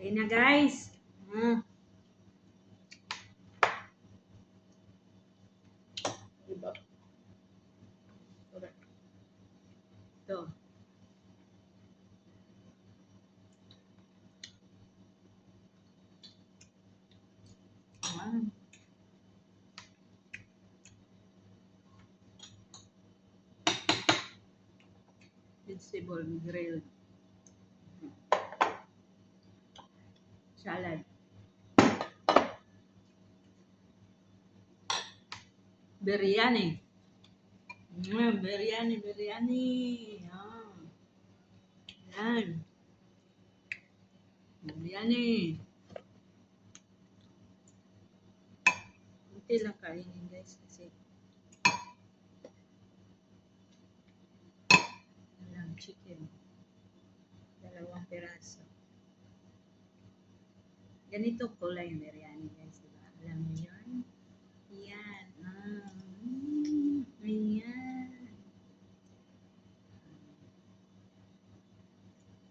Ayun na guys. Diba? Correct. Ito. Wow. Vegetable grilled. Salad. Biryani. Biryani. Yan. Biryani. Kunti lang kainin guys kasi walang chicken. 2 piraso. Ganito kulay yung biryani guys. Diba? Alam niyo yun? Yan. Ayan.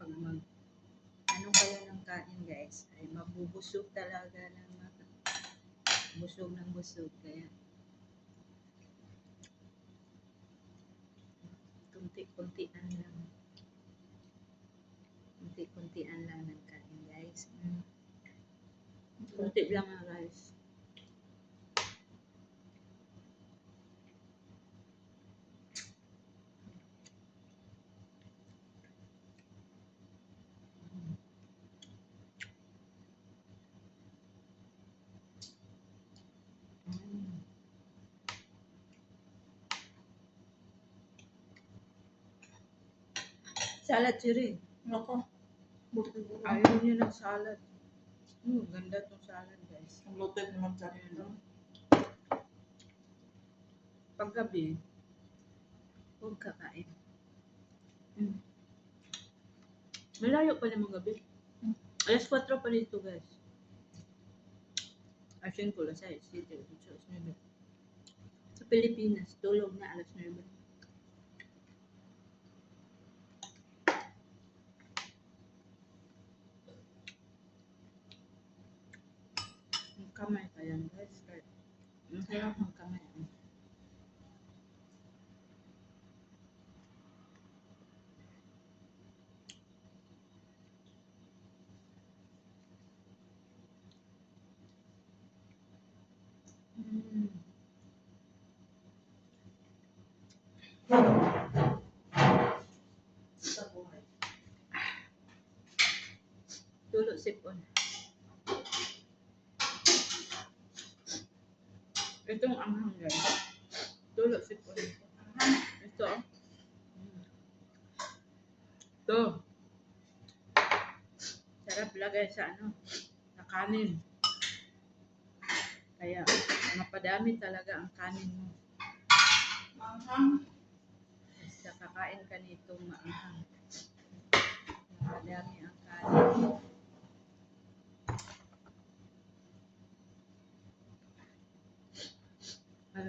Pag ano kayo ng kain guys, ay mabubusog talaga ng busog ng busog. Kaya kunti-kuntian lang. Kunti-kuntian lang ng kain guys. Kunti lang nga guys. Salad siri. Nako. Buti ko lang. Ayaw niya ng salad. Ganda tong salad guys. Ang luted naman sa ito. Paggabi, huwag kakain. Malayo pa naman gabi. Alas 4 pa dito guys. Asin ko lang sa 7. Sa Pilipinas, tulog na alas 9. Ang kamay pa yan guys. Ang sarap ng kamay. Sa buhay. Tulo sipon. Itong anghang guys. Tulo sipon. Ito. Ito. Sarap lagay sa sa kanin. Kaya mapadami talaga ang kanin mo. Manghang. Basta kakain ka nitong maanghang. Mapadami ang kanin.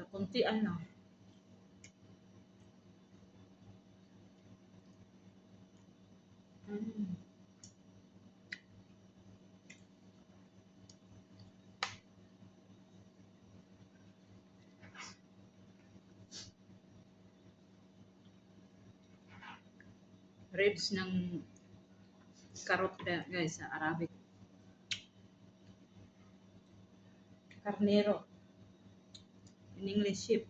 Kuntian lang. Ribs ng karot guys sa Arabic. Carnero. In English, sheep.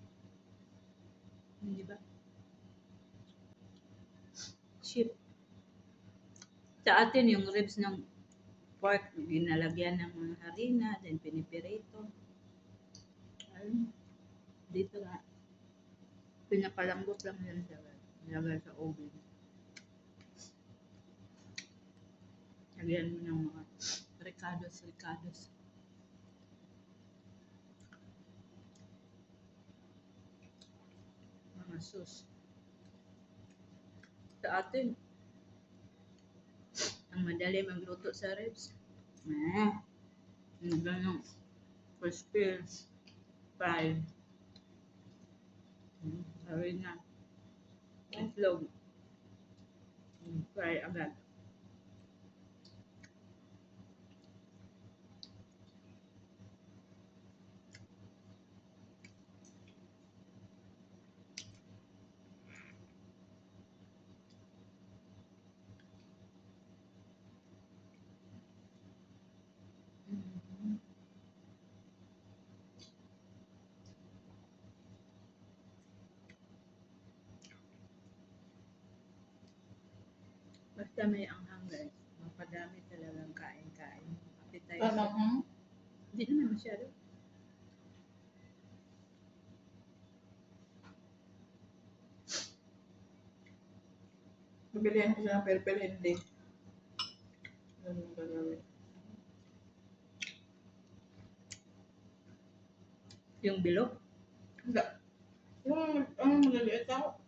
Di ba? Sheep. Sa atin, yung ribs ng pork, ginalagyan ng mga harina, then pinipirito. Ayun. Dito nga. Pinapalambot lang yan sa lagay sa oven. Lagyan mo ng mga ricados. Mga sauce. Sa atin, ang madali magluto sa ribs. Ganun. Crispy. Fried. Harina. Itlog. Fry agad. Basta may anghang guys. Mapadami talagang kain-kain. Appetite. Anong? Hindi naman masyado. Pabilihan ko siya ng purple hindi. Ganun ang gagawin. Yung bilog. Hindi. Yung maliliit ako.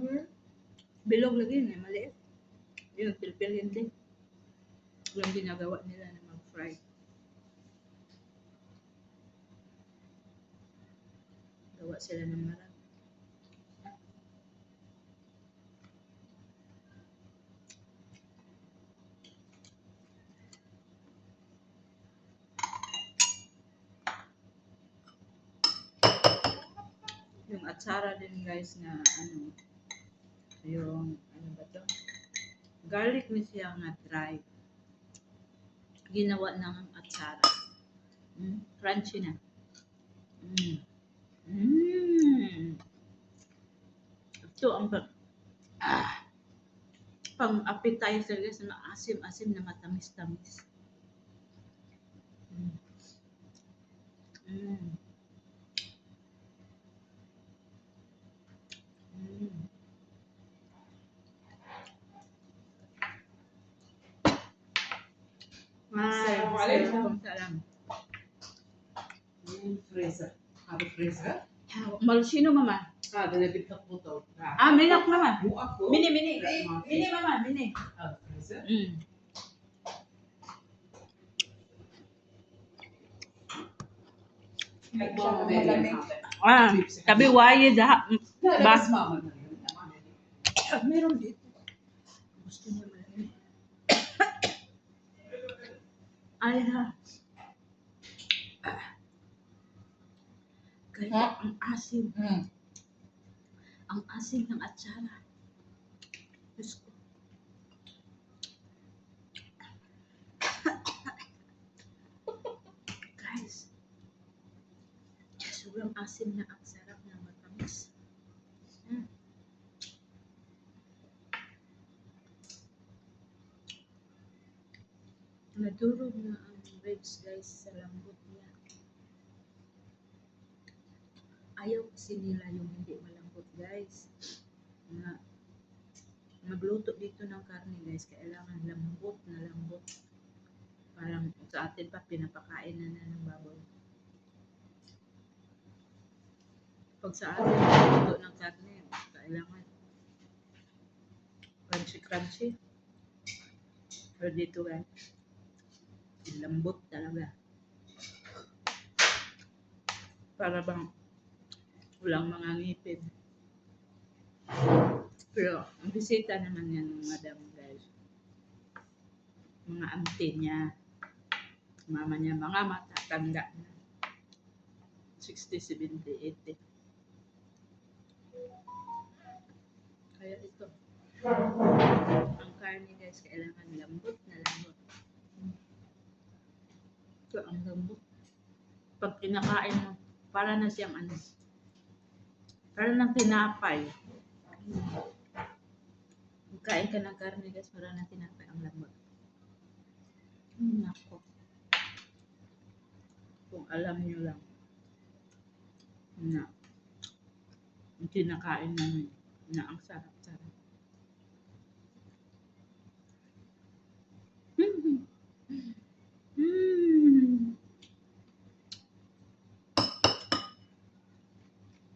Girl. Bilog lagi yun eh. Maliit. Yung pilpil hindi. Yung ginagawa nila na mag-fry. Gawa sila ng marami. Yung atsara din guys na ano, yung ano ba to? Garlic mi siya nga dry. Ginawa ng atsara. Crunchy na. Ito ang pang appetizer guys na asim-asim na matamis-tamis. Salam. Freezer. Ada freezer? Malsino mama. Ada lebih terputus. Minak mama. Bu aku. Mini mama, mini. Ada freezer. Tabi wayed ha. Ba? Mama. Meron dito. Gusto niya malamig. Ay ha. Kaya ang asim. Ang asim ng atsara. Diyos ko. Guys. Sobrang asim na ang sarap na matamis. Nadurog na ang ribs guys sa lambot niya. Ayaw kasi nila yung hindi malambot guys. Na magluto dito ng karne guys, kailangan lambot na lambot. Parang sa atin pa pinapakain na ng baboy. Pag sa atin magluto ng karne, kailangan crunchy. Pero dito guys, lambot talaga. Para bang walang mga ngipin. Pero ang bisita naman yan ng madam guys. Mga auntie niya. Mama niya, mga matatanda na. 60, 70, 80. Kaya ito. Ang karne guys, kailangan lambot na lambot. Ito ang lambot. Pag kinakain mo, para na siyang ano. Para ng tinapay. Kain ka ng karne guys, para ng tinapay ang lambot. Nako. Kung alam nyo lang na ang kinakain namin na ang sarap-sarap.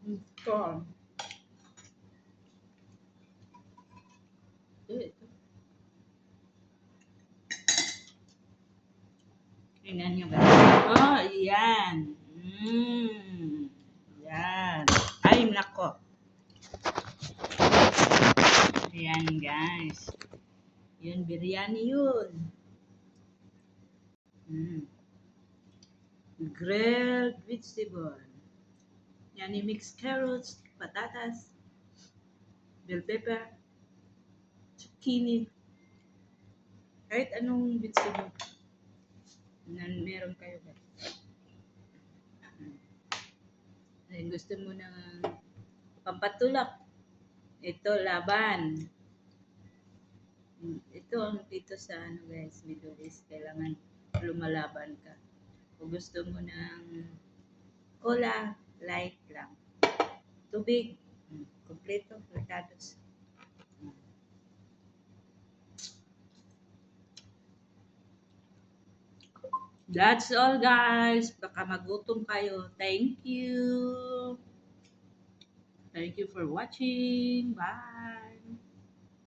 Ito. Ito. Tingnan nyo guys. Oh, yan. Yan. Ay, nako. Yan guys. Yun, biryani yun. Grilled vegetable. Yan, mixed carrots, patatas, bell pepper, zucchini. Kahit anong vegetable na meron kayo guys. Ay, gusto mo ng pampatulak. Ito, laban. Ito ang dito sa ano guys, Middle East, kailangan lumalaban ka. Kung gusto mo ng cola, light lang. Tubig, kompleto, platados. That's all guys. Baka magutom kayo. Thank you. Thank you for watching. Bye.